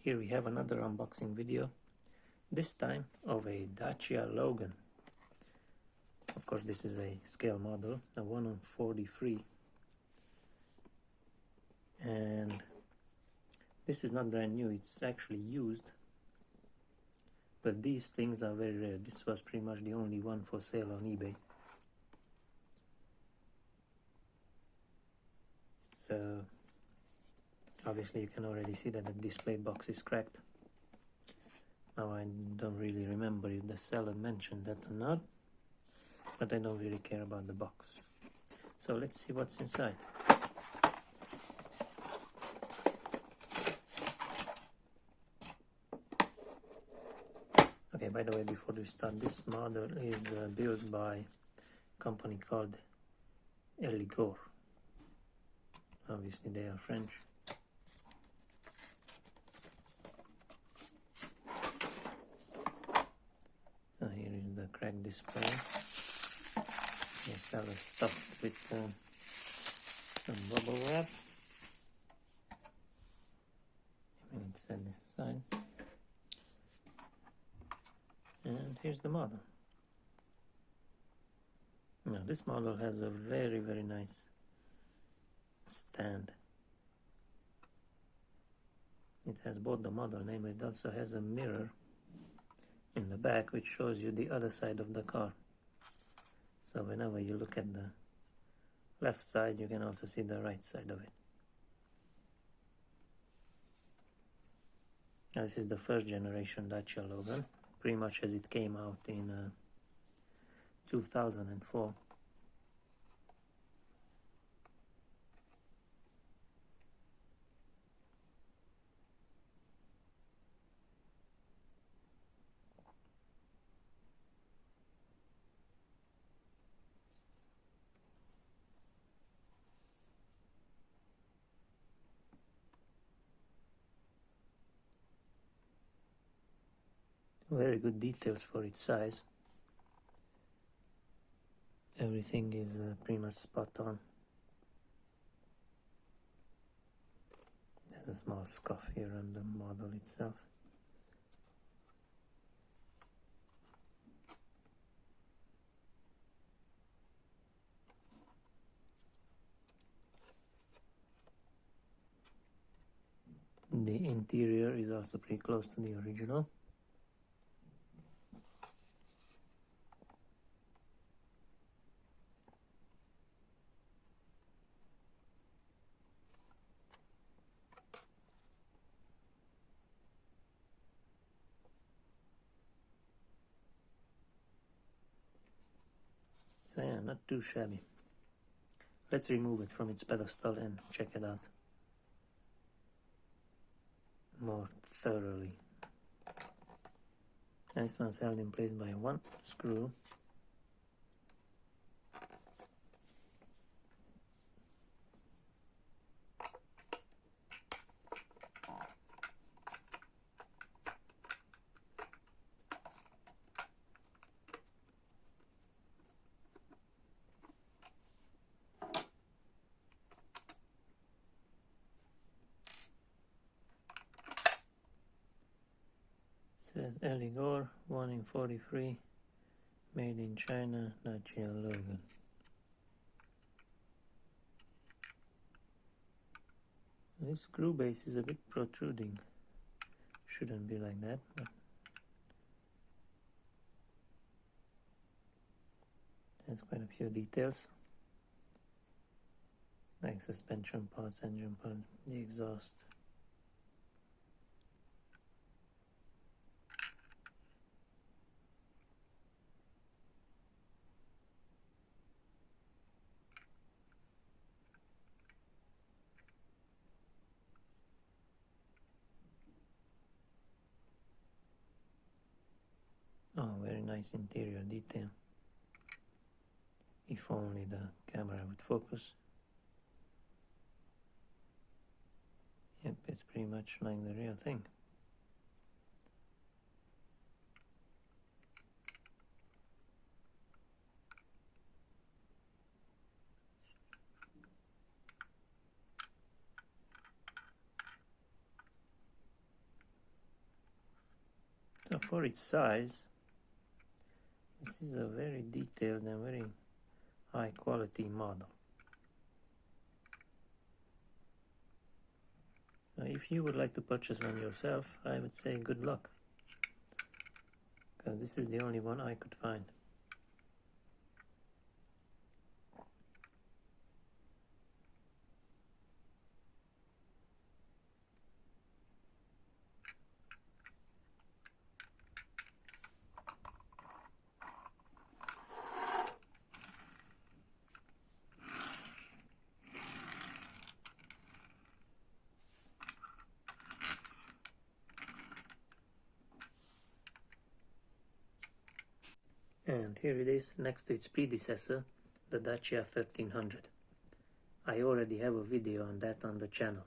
Here we have another unboxing video, this time of a Dacia Logan. Of course this is a scale model, a 1/43, and this is not brand new, it's actually used, but these things are very rare. This was pretty much the only one for sale on eBay. So obviously you can already see that the display box is cracked. Now I don't really remember if the seller mentioned that or not, but I don't really care about the box. So let's see what's inside. Okay, by the way, before we start, this model is built by a company called Eligor. Obviously they are French. So here is the cracked display. The seller stuffed with some bubble wrap. I need to set this aside. And here's the model. Now this model has a very nice stand. It has both the model name, it also has a mirror in the back which shows you the other side of the car. So whenever you look at the left side, you can also see the right side of it. Now, this is the first generation Dacia Logan, pretty much as it came out in 2004. Very good details for its size. Everything is pretty much spot on. There's a small scuff here on the model itself. The interior is also pretty close to the original. So yeah, not too shabby. Let's remove it from its pedestal and check it out more thoroughly. This one's held in place by one screw. Says Eligor 1/43, made in China, Dacia Logan. This screw base is a bit protruding. Shouldn't be like that, but there's quite a few details, like suspension parts, engine parts, the exhaust. Oh, very nice interior detail. If only the camera would focus. Yep, it's pretty much like the real thing. for its size, this is a very detailed and very high quality model. Now, if you would like to purchase one yourself, I would say good luck, because this is the only one I could find. And here it is next to its predecessor, the Dacia 1300. I already have a video on that on the channel.